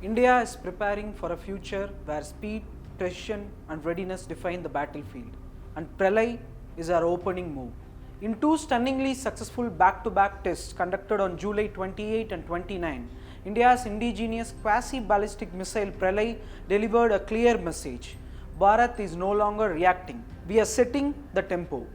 India is preparing for a future where speed, precision and readiness define the battlefield, and Pralay is our opening move. In two stunningly successful back-to-back tests conducted on July 28 and 29, India's indigenous quasi-ballistic missile Pralay delivered a clear message. Bharat is no longer reacting, we are setting the tempo.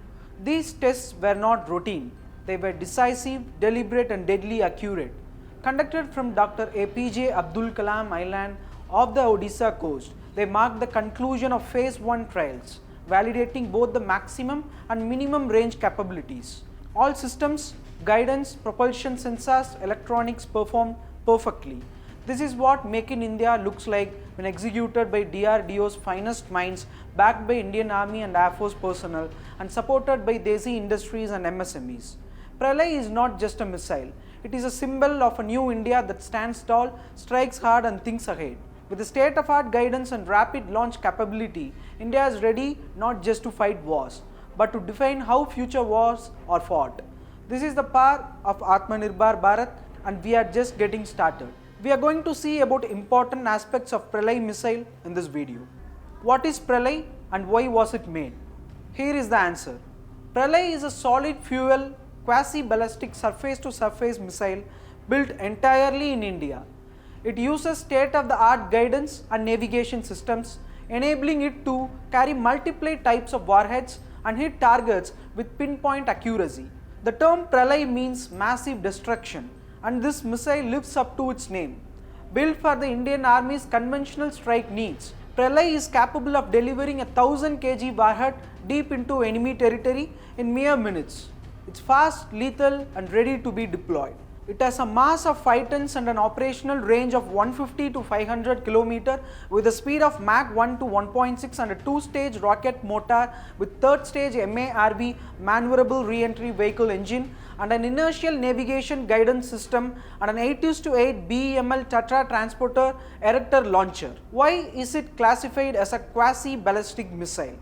These tests were not routine, they were decisive, deliberate and deadly accurate. Conducted from Dr. APJ Abdul Kalam Island off the Odisha coast, they marked the conclusion of Phase 1 trials, validating both the maximum and minimum range capabilities. All systems, guidance, propulsion sensors, electronics performed perfectly. This is what Make in India looks like when executed by DRDO's finest minds, backed by Indian Army and Air Force personnel and supported by Desi industries and MSMEs. Pralay is not just a missile, it is a symbol of a new India that stands tall, strikes hard and thinks ahead. With the state-of-the-art guidance and rapid launch capability, India is ready not just to fight wars, but to define how future wars are fought. This is the power of Atmanirbhar Bharat, and we are just getting started. We are going to see about important aspects of Pralay missile in this video. What is Pralay and why was it made? Here is the answer. Pralay is a solid fuel quasi-ballistic surface-to-surface missile built entirely in India. It uses state-of-the-art guidance and navigation systems, enabling it to carry multiple types of warheads and hit targets with pinpoint accuracy. The term Pralay means massive destruction, and this missile lives up to its name. Built for the Indian Army's conventional strike needs, Pralay is capable of delivering a 1000 kg warhead deep into enemy territory in mere minutes. It's fast, lethal and ready to be deployed. It has a mass of 5 tons and an operational range of 150 to 500 km with a speed of Mach 1 to 1.6 and a 2-stage rocket motor with 3rd stage MARV maneuverable re-entry vehicle engine and an inertial navigation guidance system and an 8:8 BEML Tatra transporter erector launcher. Why is it classified as a quasi-ballistic missile?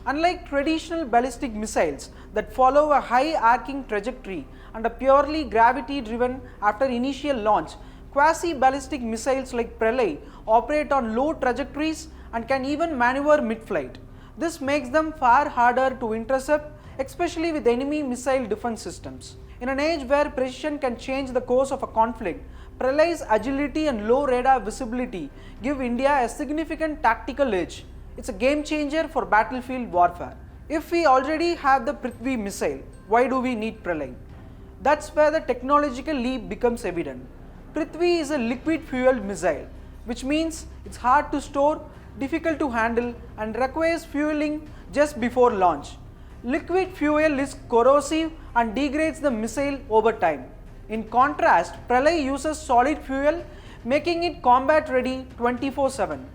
Unlike traditional ballistic missiles that follow a high arcing trajectory and are purely gravity driven after initial launch, quasi-ballistic missiles like Pralay operate on low trajectories and can even maneuver mid-flight. This makes them far harder to intercept, especially with enemy missile defense systems. In an age where precision can change the course of a conflict, Pralay's agility and low radar visibility give India a significant tactical edge. It's a game changer for battlefield warfare. If we already have the Prithvi missile, why do we need Pralay? That's where the technological leap becomes evident. Prithvi is a liquid fueled missile, which means it's hard to store, difficult to handle and requires fueling just before launch. Liquid fuel is corrosive and degrades the missile over time. In contrast, Pralay uses solid fuel, making it combat ready 24/7.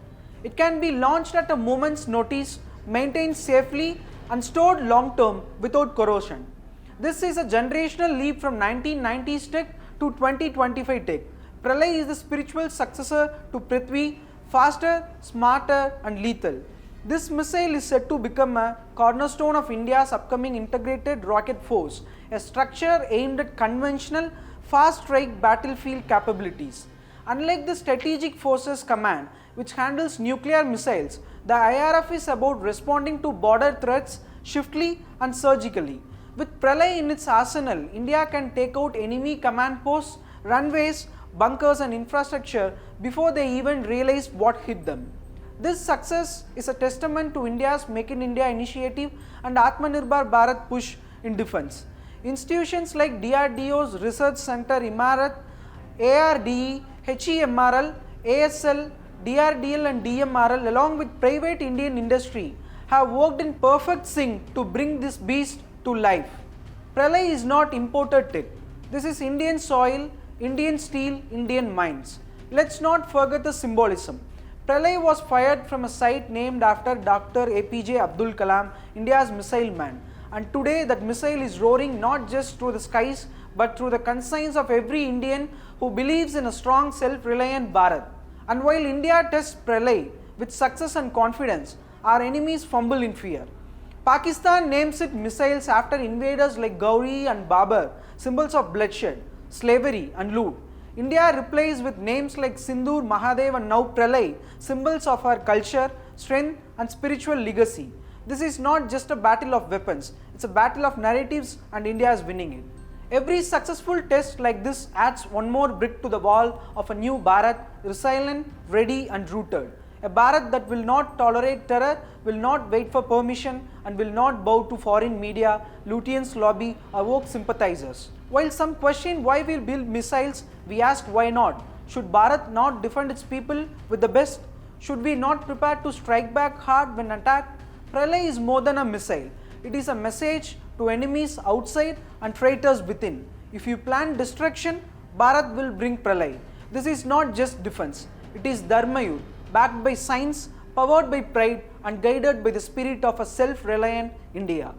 It can be launched at a moment's notice, maintained safely and stored long term without corrosion. This is a generational leap from 1990s tech to 2025 tech. Pralay is the spiritual successor to Prithvi, faster, smarter and lethal. This missile is set to become a cornerstone of India's upcoming integrated rocket force, a structure aimed at conventional fast strike battlefield capabilities. Unlike the Strategic Forces Command, which handles nuclear missiles, the IRF is about responding to border threats swiftly and surgically. With Pralay in its arsenal, India can take out enemy command posts, runways, bunkers and infrastructure before they even realize what hit them. This success is a testament to India's Make in India initiative and Atmanirbhar Bharat push in defense. Institutions like DRDO's Research Center Imarat, ARDE, HEMRL, ASL, DRDL and DMRL along with private Indian industry have worked in perfect sync to bring this beast to life. Pralay is not imported tech. This is Indian soil, Indian steel, Indian minds. Let's not forget the symbolism. Pralay was fired from a site named after Dr. APJ Abdul Kalam, India's missile man. And today that missile is roaring not just through the skies but through the conscience of every Indian who believes in a strong self-reliant Bharat. And while India tests Pralay with success and confidence, our enemies fumble in fear. Pakistan names its missiles after invaders like Gauri and Babur, symbols of bloodshed, slavery and loot. India replies with names like Sindoor, Mahadev and now Pralay, symbols of our culture, strength and spiritual legacy. This is not just a battle of weapons, it's a battle of narratives and India is winning it. Every successful test like this adds one more brick to the wall of a new Bharat, resilient, ready and rooted. A Bharat that will not tolerate terror, will not wait for permission and will not bow to foreign media, Lutyens lobby or woke sympathizers. While some question why we build missiles, we ask why not. Should Bharat not defend its people with the best? Should we not prepare to strike back hard when attacked? Pralay is more than a missile. It is a message to enemies outside and traitors within. If you plan destruction, Bharat will bring Pralay. This is not just defense. It is Dharma Yudh, backed by science, powered by pride and guided by the spirit of a self-reliant India.